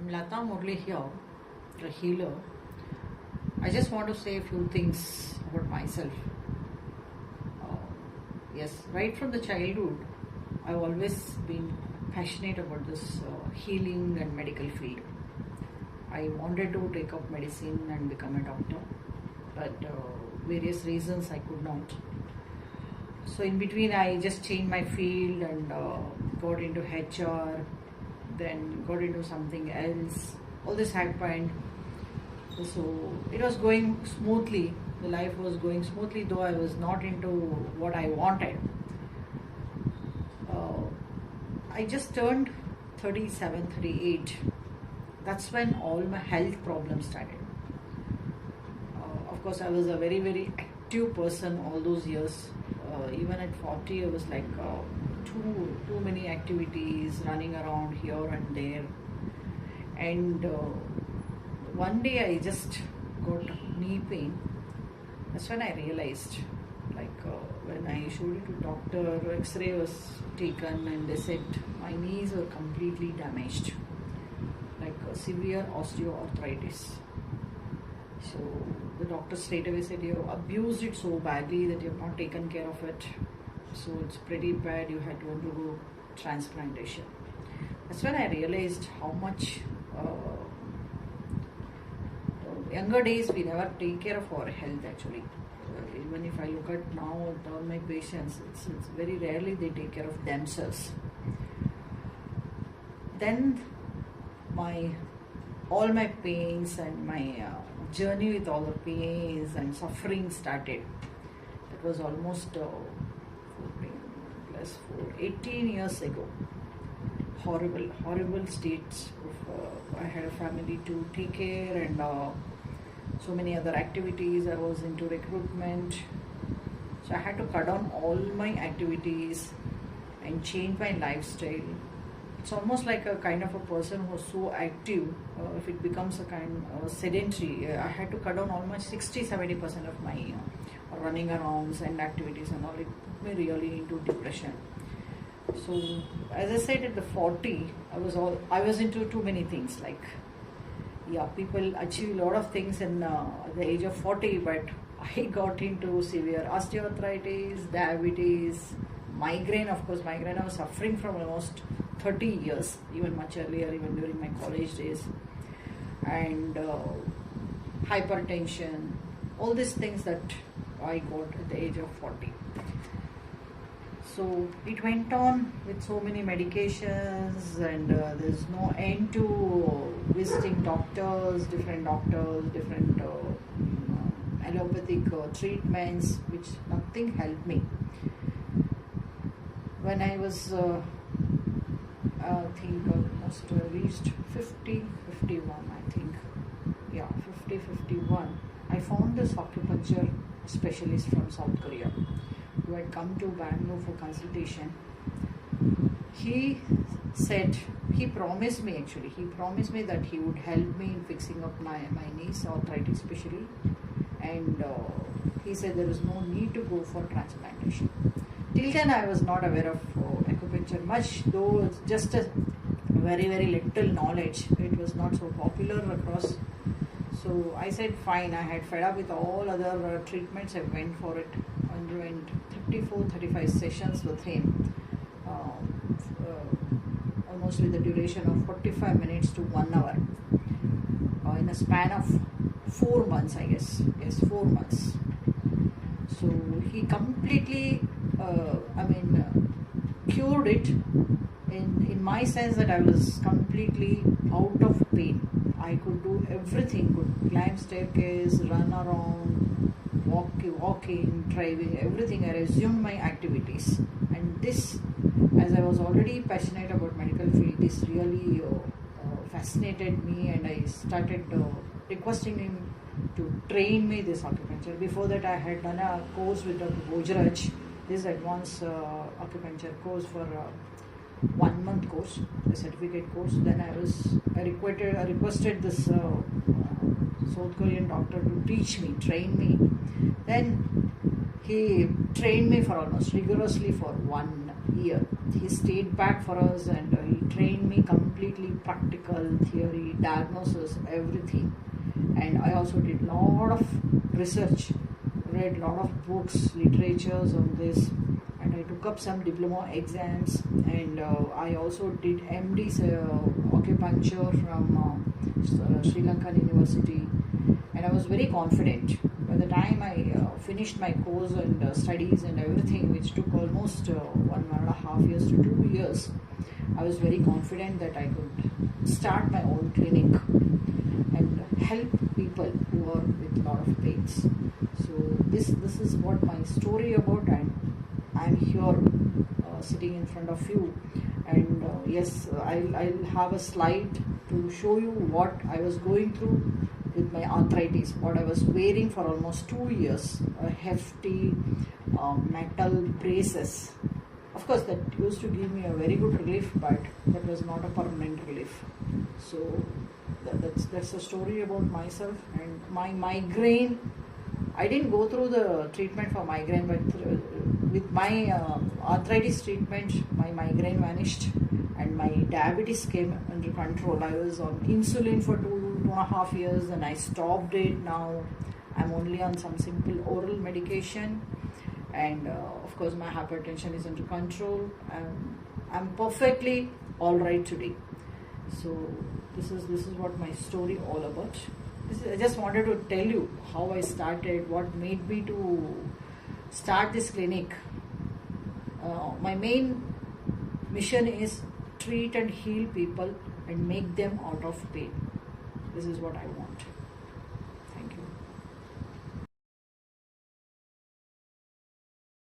I'm Latha Murli here, a healer. I just want to say a few things about myself. Uh, yes, right from the childhood, I've always been passionate about this healing and medical field. I wanted to take up medicine and become a doctor, but various reasons I could not. So in between, I just changed my field and got into HR, then got into something else. All this happened. So it was going smoothly. The life was going smoothly, though I was not into what I wanted. Uh, I just turned 37, 38. That's when all my health problems started. Of course, I was a very, very active person all those years. Even at 40, I was like too many activities, running around here and there. And one day I just got knee pain. That's when I realized, when I showed it to doctor, X-ray was taken and they said my knees were completely damaged, like severe osteoarthritis. So the doctor straight away said, you abused it so badly that you have not taken care of it. So it's pretty bad, you had to undergo transplantation. That's when I realized how much younger days we never take care of our health actually. Even if I look at now all my patients, it's very rarely they take care of themselves. Then all my pains and my journey with all the pains and suffering started. That was almost 18 years ago. Horrible states of, I had a family to take care and so many other activities. I was into recruitment, so I had to cut down all my activities and change my lifestyle. It's almost like a kind of a person who's so active, if it becomes a kind of sedentary, I had to cut down almost 60-70% of my running arounds and activities and all. It put me really into depression. So as I said, at the 40, I was into too many things. People achieve a lot of things in the age of 40, but I got into severe osteoarthritis, diabetes, migraine. Of course, migraine I was suffering from almost 30 years, even much earlier, even during my college days, and hypertension, all these things that I got at the age of 40. So it went on with so many medications, and there's no end to visiting different allopathic treatments, which nothing helped me. When I was I think almost reached 50, 51, I think. Yeah, 50, 51. I found this acupuncture specialist from South Korea who had come to Bangalore for consultation. He promised me that he would help me in fixing up my knees, arthritis especially. And he said there was no need to go for transplantation. Till then I was not aware of acupuncture much, though it's just a very, very little knowledge. It was not so popular across. So I said fine, I had fed up with all other treatments. I went for it. I went 34-35 sessions with him, almost with the duration of 45 minutes to 1 hour, in a span of 4 months, I guess. Yes, 4 months. So he completely cured it in my sense that I was completely out of pain. I could do everything, could climb staircase, run around, walking, driving, everything. I resumed my activities, and this, as I was already passionate about medical field, this really fascinated me, and I started requesting him to train me this acupuncture. Before that, I had done a course with Dr. Bojraj, this advanced acupuncture course for 1 month course, the certificate course. Then I requested this South Korean doctor to train me. Then he trained me for almost rigorously for 1 year. He stayed back for us and he trained me completely completely practical, theory, diagnosis, everything. And I also did lot of research, read lot of books, literatures on this, and I took up some diploma exams, and I also did MD's acupuncture from Sri Lankan University, and I was very confident. By the time I finished my course and studies and everything, which took almost 1.5 years to 2 years, I was very confident that I could start my own clinic and help people who are with a lot of pains. So this is what my story about, and I'm here sitting in front of you. And yes, I'll have a slide to show you what I was going through with my arthritis, what I was wearing for almost 2 years, a hefty metal braces. Of course, that used to give me a very good relief, but that was not a permanent relief. So that's a story about myself and my migraine. I didn't go through the treatment for migraine, but with my arthritis treatment, my migraine vanished and my diabetes came under control. I was on insulin for 2.5 years, and I stopped it. Now I'm only on some simple oral medication, and of course my hypertension is under control. I'm perfectly all right today. So this is what my story all about. I just wanted to tell you how I started, what made me to start this clinic. My main mission is treat and heal people and make them out of pain. This is what I want.